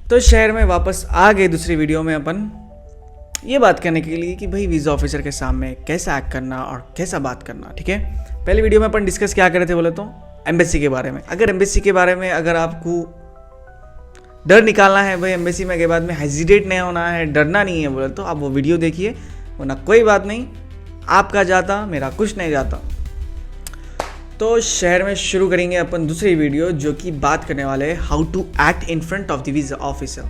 तो शहर में वापस आ गए दूसरी वीडियो में अपन ये बात करने के लिए कि भाई वीज़ा ऑफिसर के सामने कैसा एक्ट करना और कैसा बात करना। ठीक है, पहले वीडियो में अपन डिस्कस क्या कर रहे थे बोले तो एम्बेसी के बारे में। अगर एम्बेसी के बारे में अगर आपको डर निकालना है भाई, एम्बेसी में के बाद में हेजिटेट नहीं होना है, डरना नहीं है बोले तो आप वो वीडियो देखिए, वरना कोई बात नहीं, आपका जाता मेरा कुछ नहीं जाता। तो शहर में शुरू करेंगे अपन दूसरी वीडियो जो कि बात करने वाले हैं how to act in front of the visa officer.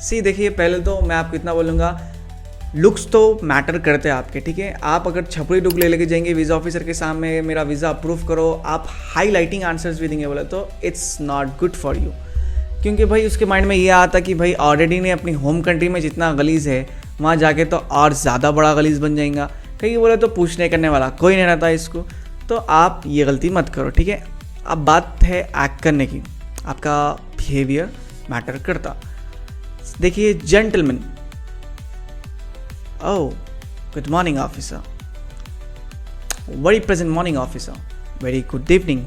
See देखिए, पहले तो मैं आपको इतना बोलूँगा, लुक्स तो मैटर करते हैं आपके। ठीक है, आप अगर छपरी लुक ले लेके जाएंगे वीज़ा ऑफिसर के सामने, मेरा वीज़ा अप्रूव करो, आप हाईलाइटिंग आंसर्स भी देंगे बोले तो it's not good for you. क्योंकि भाई उसके माइंड में ये आता कि भाई ऑलरेडी ने अपनी होम कंट्री में जितना गलीज़ है वहाँ जाके तो और ज़्यादा बड़ा गलीज़ बन जाएगा। कहीं बोले तो पूछने करने वाला कोई नहीं रहता इसको, तो आप ये गलती मत करो। ठीक है, अब बात है एक्ट करने की, आपका बिहेवियर मैटर करता। देखिए, gentleman, oh good morning officer, very present morning officer, very good evening.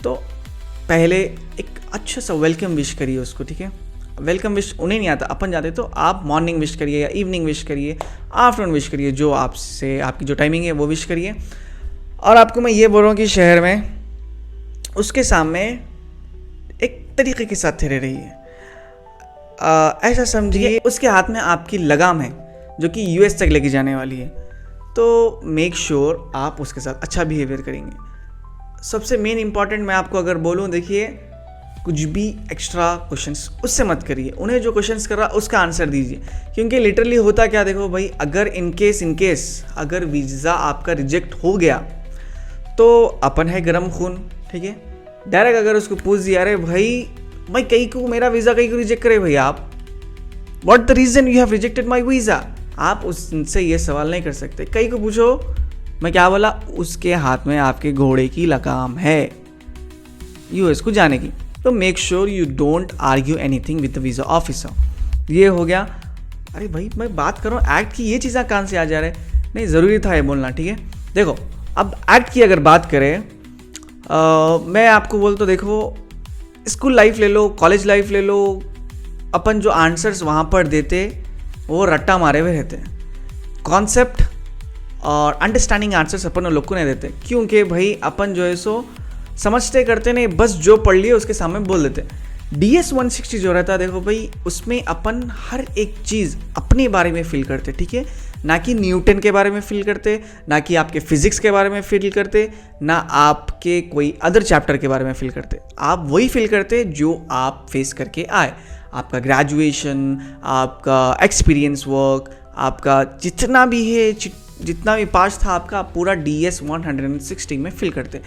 तो पहले एक अच्छा सा वेलकम विश करिए उसको। ठीक है, वेलकम विश उन्हें नहीं आता, अपन जाते तो आप मॉर्निंग विश करिए या इवनिंग विश करिए, आफ्टरनून विश करिए, जो आपसे आपकी जो टाइमिंग है वो विश करिए। और आपको मैं ये बोल रहा हूँ कि शहर में उसके सामने एक तरीके के साथ ठहरे रहिए। ऐसा समझिए उसके हाथ में आपकी लगाम है जो कि यूएस तक लेके जाने वाली है, तो मेक श्योर आप उसके साथ अच्छा बिहेवियर करेंगे। सबसे मेन इंपॉर्टेंट मैं आपको अगर बोलूँ, देखिए कुछ भी एक्स्ट्रा क्वेश्चंस उससे मत करिए, उन्हें जो क्वेश्चंस कर रहा उसका आंसर दीजिए। क्योंकि लिटरली होता क्या, देखो भाई, अगर इन केस अगर वीज़ा आपका रिजेक्ट हो गया तो अपन है गरम खून। ठीक है, डायरेक्ट अगर उसको पूछ दिया, अरे भाई कहीं को मेरा वीज़ा कहीं को रिजेक्ट करे भाई, आप what the reason you have rejected my visa, आप उससे ये सवाल नहीं कर सकते। कहीं को पूछो मैं क्या बोला, उसके हाथ में आपके घोड़े की लगाम है यूएस को जाने की। तो make sure you don't argue anything with the visa officer. ये हो गया। अरे भाई मैं बात कर रहा हूँ एक्ट की, ये चीज़ें कहाँ से आ जा रहे, नहीं ज़रूरी था ये बोलना। ठीक है, देखो अब एक्ट की अगर बात करें, मैं आपको बोल तो देखो, स्कूल लाइफ ले लो, कॉलेज लाइफ ले लो, अपन जो आंसर्स वहाँ पर देते वो रट्टा मारे हुए रहते हैं। कॉन्सेप्ट और अंडरस्टैंडिंग आंसर्स अपन लोग को नहीं देते, क्योंकि भाई अपन जो है सो समझते करते नहीं, बस जो पढ़ लिए उसके सामने बोल देते। DS 160 जो रहता है, देखो भाई उसमें अपन हर एक चीज़ अपने बारे में फील करते। ठीक है, ना कि न्यूटन के बारे में फील करते, ना कि आपके फिजिक्स के बारे में फील करते, ना आपके कोई अदर चैप्टर के बारे में फील करते। आप वही फील करते जो आप फेस करके आए, आपका ग्रेजुएशन, आपका एक्सपीरियंस वर्क, आपका जितना भी है, जितना भी पार्ट था आपका, पूरा DS 160 में फील करते।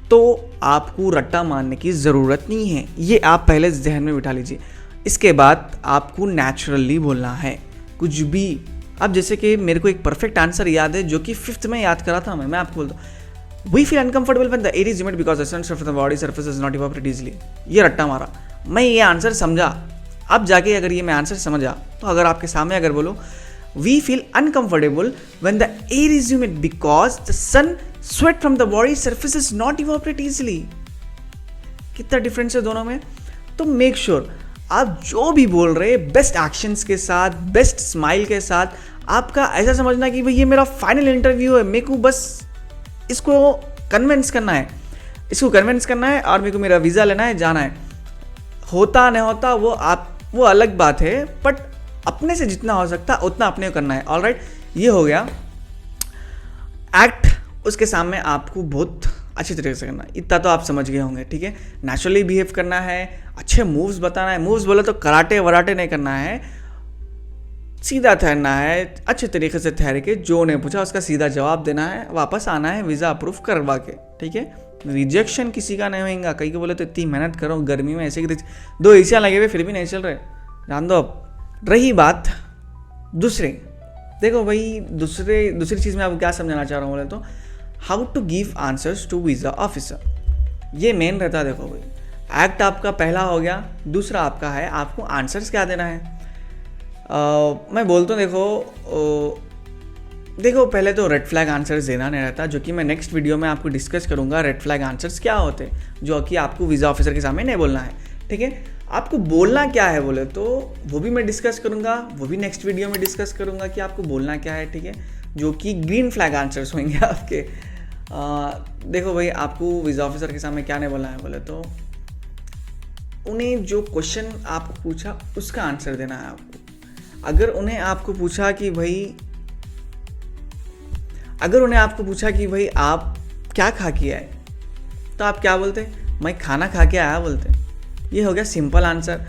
तो आपको रट्टा मारने की ज़रूरत नहीं है, ये आप पहले जहन में बिठा लीजिए। इसके बाद आपको नेचुरली बोलना है कुछ भी। अब जैसे कि मेरे को एक परफेक्ट आंसर याद है जो कि 5th में याद करा था मैं आपको बोलता हूँ, we feel uncomfortable when the air is humid because the sun surface of the body surface is not evaporate easily. ये रट्टा मारा, मैं ये आंसर समझा। अब जाके अगर ये मैं आंसर समझा तो अगर आपके सामने अगर बोलो we feel uncomfortable when the air is humid because the sun sweat from the body surface is not evaporate easily, कितना डिफरेंस है दोनों में। तो मेक श्योर आप जो भी बोल रहे हैं बेस्ट एक्शंस के साथ, बेस्ट स्माइल के साथ, आपका ऐसा समझना कि भाई ये मेरा फाइनल इंटरव्यू है, मेरे को बस इसको कन्विंस करना है, और मेरे को मेरा वीज़ा लेना है, जाना है। होता नहीं होता वो अलग बात है, बट अपने से जितना हो सकता उतना अपने को करना है। ऑलराइट, ये हो गया एक्ट। उसके सामने आपको बहुत अच्छी तरीके से करना है, इतना तो आप समझ गए होंगे। ठीक है, नेचुरली बिहेव करना है, अच्छे मूव्स बताना है। मूव्स बोले तो कराटे वराटे नहीं करना है, सीधा ठहरना है, अच्छे तरीके से ठहर के जो ने पूछा उसका सीधा जवाब देना है, वापस आना है वीज़ा अप्रूव करवा के। ठीक है, रिजेक्शन किसी का नहीं होगा। कहीं को बोले तो इतनी मेहनत करो गर्मी में, ऐसे कि 2 एसियाँ लगे हुए फिर भी नहीं चल रहे, जान दो। अब रही बात दूसरे, देखो भाई दूसरी चीज़ में आपको क्या समझाना चाह रहा हूँ बोले तो how to give answers to visa officer. ये मेन रहता है। देखो भाई एक्ट आपका पहला हो गया, दूसरा आपका है आपको आंसर्स क्या देना है। मैं बोलता हूँ देखो पहले तो रेड फ्लैग आंसर्स देना नहीं रहता, जो कि मैं नेक्स्ट वीडियो में आपको डिस्कस करूंगा रेड फ्लैग आंसर्स क्या होते हैं, जो कि आपको वीज़ा ऑफिसर के सामने नहीं बोलना है। ठीक है, आपको बोलना क्या है बोले तो वो भी मैं डिस्कस करूँगा, वो भी नेक्स्ट वीडियो में डिस्कस करूँगा कि आपको बोलना क्या है, ठीक है, जो कि ग्रीन फ्लैग आंसर्स होंगे आपके। देखो भाई, आपको वीज़ा ऑफिसर के सामने क्या नहीं बोलना है बोले तो उन्हें जो क्वेश्चन आपको पूछा उसका आंसर देना है आपको। अगर उन्हें आपको पूछा कि भाई आप क्या खा के आए, तो आप क्या बोलते? मैं खाना खा के आया बोलते। ये हो गया सिंपल आंसर।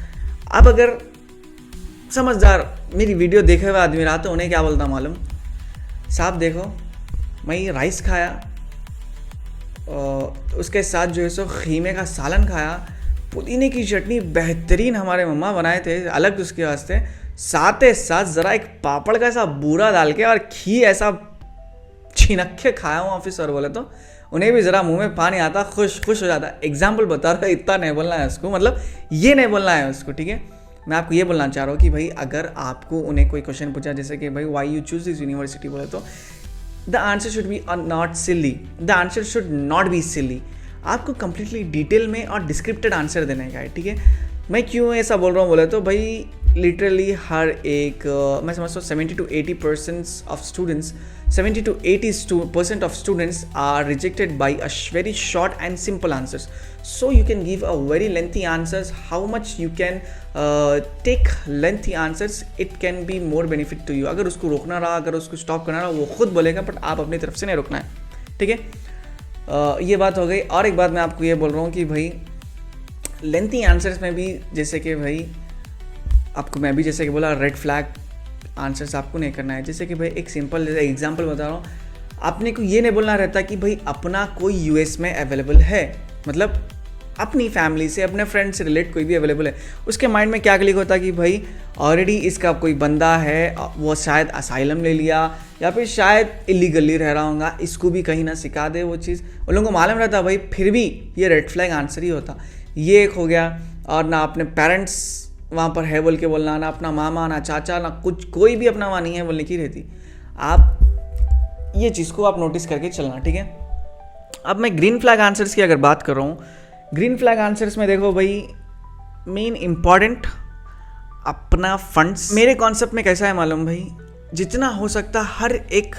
अब अगर समझदार मेरी वीडियो देखे हुए आदमी रहा तो उन्हें क्या बोलता मालूम? साहब देखो, मैं राइस खाया और उसके साथ जो है सो खीमे का सालन खाया, पुदीने की चटनी बेहतरीन हमारे मम्मा बनाए थे अलग उसके वास्ते, साथ ही साथ ज़रा एक पापड़ का ऐसा बूरा डाल के और घी ऐसा छिनक के खाया हूँ ऑफिसर बोले तो उन्हें भी ज़रा मुंह में पानी आता, खुश हो जाता। एग्जाम्पल बता रहा, इतना नहीं बोलना है उसको, मतलब ये नहीं बोलना है उसको, ठीक है। मैं आपको ये बोलना चाह रहा हूँ कि भाई अगर आपको उन्हें कोई क्वेश्चन पूछा जैसे कि भाई why you choose this university बोले तो the answer should be not silly, the answer should not be silly. आपको कंप्लीटली डिटेल में और डिस्क्रिप्टेड आंसर देने का है, ठीक है। मैं क्यों ऐसा बोल रहा हूँ बोले तो भाई लिटरली हर एक मैं समझता हूँ 70 to 80% of students 70 to 80% of students are rejected by a very short and simple answers. So you can give a very lengthy answers. How much you can take lengthy answers, it can be more benefit to you. अगर उसको रोकना रहा, अगर उसको stop करना रहा, वो खुद बोलेगा, बट आप अपनी तरफ से नहीं रोकना है, ठीक है। ये बात हो गई। और एक बात मैं आपको ये बोल रहा हूँ कि भाई लेंथी आंसर्स में भी जैसे कि भाई आपको मैं भी जैसे कि बोला रेड फ्लैग आंसर्स आपको नहीं करना है। जैसे कि भाई एक सिंपल जैसे एग्जांपल बता रहा हूँ, आपने को ये नहीं बोलना रहता कि भाई अपना कोई यूएस में अवेलेबल है, मतलब अपनी फैमिली से अपने फ्रेंड से रिलेट कोई भी अवेलेबल है। उसके माइंड में क्या क्लिक होता कि भाई ऑलरेडी इसका कोई बंदा है, वो शायद असाइलम ले लिया या फिर शायद इलीगली रह रहा होगा, इसको भी कहीं ना सिखा दे वो चीज़। उन लोगों को मालूम रहता भाई, फिर भी ये रेड फ्लैग आंसर ही होता। ये एक हो गया। और ना अपने पेरेंट्स वहाँ पर है बोल के बोलना, ना अपना मामा ना चाचा ना कुछ कोई भी अपना वहाँ नहीं है बोलने की रहती। आप ये चीज़ को आप नोटिस करके चलना, ठीक है। अब मैं ग्रीन फ्लैग आंसर्स की अगर बात कर रहा हूँ, ग्रीन फ्लैग आंसर्स में देखो भाई मेन इम्पॉर्टेंट अपना फंड्स। मेरे कॉन्सेप्ट में कैसा है मालूम भाई, जितना हो सकता हर एक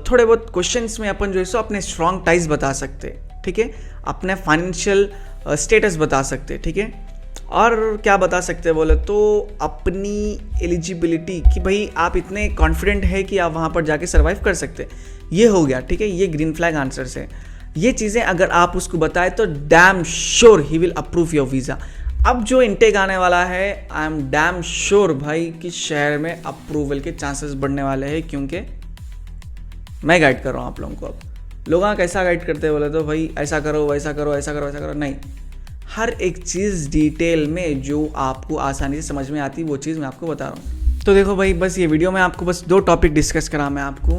थोड़े बहुत क्वेश्चंस में अपन जो है सो अपने स्ट्रॉन्ग टाइज बता सकते, ठीक है, अपने फाइनेंशियल स्टेटस बता सकते, ठीक है। और क्या बता सकते बोले तो अपनी एलिजिबिलिटी कि भाई आप इतने कॉन्फिडेंट है कि आप वहाँ पर जाके सर्वाइव कर सकते, ये हो गया, ठीक है। ये ग्रीन फ्लैग आंसर से ये चीज़ें अगर आप उसको बताए तो damn sure he will approve your visa. अब जो इनटेक आने वाला है, आई एम डैम श्योर भाई कि शहर में अप्रूवल के चांसेस बढ़ने वाले हैं, क्योंकि मैं गाइड कर रहा हूँ आप लोगों को। अब लोग कैसा गाइड करते बोले तो भाई ऐसा करो वैसा करो ऐसा करो वैसा करो, नहीं, हर एक चीज़ डिटेल में जो आपको आसानी से समझ में आती वो चीज़ मैं आपको बता रहा हूँ। तो देखो भाई, बस ये वीडियो में आपको बस 2 टॉपिक डिस्कस करा मैं आपको,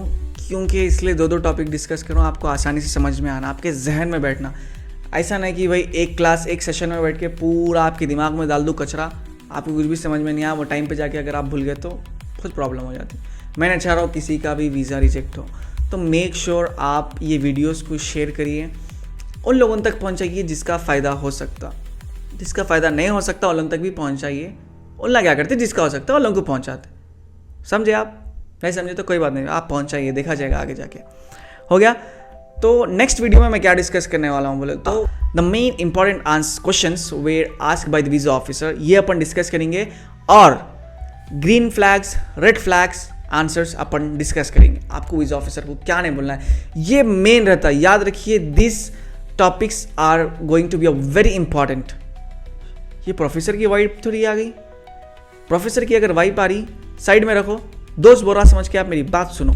क्योंकि इसलिए 2 टॉपिक डिस्कस करूँ, आपको आसानी से समझ में आना, आपके जहन में बैठना। ऐसा नहीं कि भाई एक क्लास एक सेशन में बैठ के पूरा आपके दिमाग में डाल दूँ कचरा, आपको कुछ भी समझ में नहीं आया, वो टाइम पर जाके अगर आप भूल गए तो खुद प्रॉब्लम हो जाती। मैं नहीं चाह रहा हूँ किसी का भी वीज़ा रिजेक्ट हो, तो मेक श्योर आप ये वीडियोज़ को शेयर करिए, उन लोगों तक पहुंचाइए जिसका फ़ायदा हो सकता, जिसका फ़ायदा नहीं हो सकता उन लोगों तक भी पहुंचाइए। उन लोग क्या करते, जिसका हो सकता है उन लोगों को पहुंचाते, समझे आप? नहीं समझे तो कोई बात नहीं, आप पहुंचाइए, देखा जाएगा आगे जाके। हो गया। तो नेक्स्ट वीडियो में मैं क्या डिस्कस करने वाला हूँ बोले तो the main important questions were asked by the visa officer, ये अपन डिस्कस करेंगे। और green flags red flags answers अपन डिस्कस करेंगे। आपको वीज़ा ऑफिसर को क्या नहीं बोलना है, ये मेन रहता है, याद रखिए। This topics are going to be a very important. ये प्रोफेसर की वाइब थोड़ी आ गई, प्रोफेसर की अगर वाइब आ रही साइड में रखो, दोस्त बोल रहा समझ के आप मेरी बात सुनो।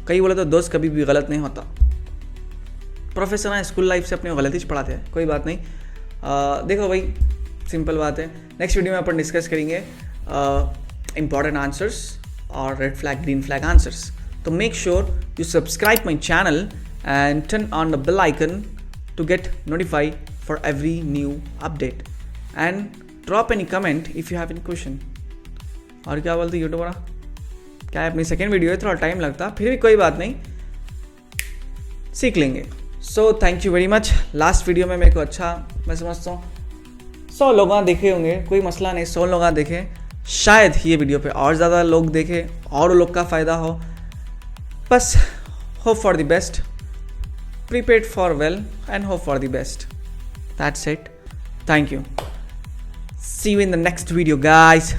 कई बोले तो दोस्त कभी भी गलत नहीं होता, प्रोफेसर ना स्कूल लाइफ से अपने गलती से पढ़ाते हैं, कोई बात नहीं। देखो भाई सिंपल बात है, नेक्स्ट वीडियो में अपन डिस्कस करेंगे इंपॉर्टेंट आंसर्स और red flag green flag answers. तो make sure you subscribe my channel and turn on the bell icon to get notified for every new update and drop any comment if you have any question. और क्या बोलते YouTuber, क्या है, अपनी second video है, थोड़ा time लगता, फिर भी कोई बात नहीं, सीख लेंगे। So thank you very much. Last video में मेरे को अच्छा मैं समझता हूँ 100 लोग देखे होंगे, कोई मसला नहीं, 100 लोग देखें, शायद ये वीडियो पे और ज़्यादा लोग देखें और लोग का फ़ायदा हो। बस hope for the best, prepared for well and hope for the best. That's it, thank you, see you in the next video guys.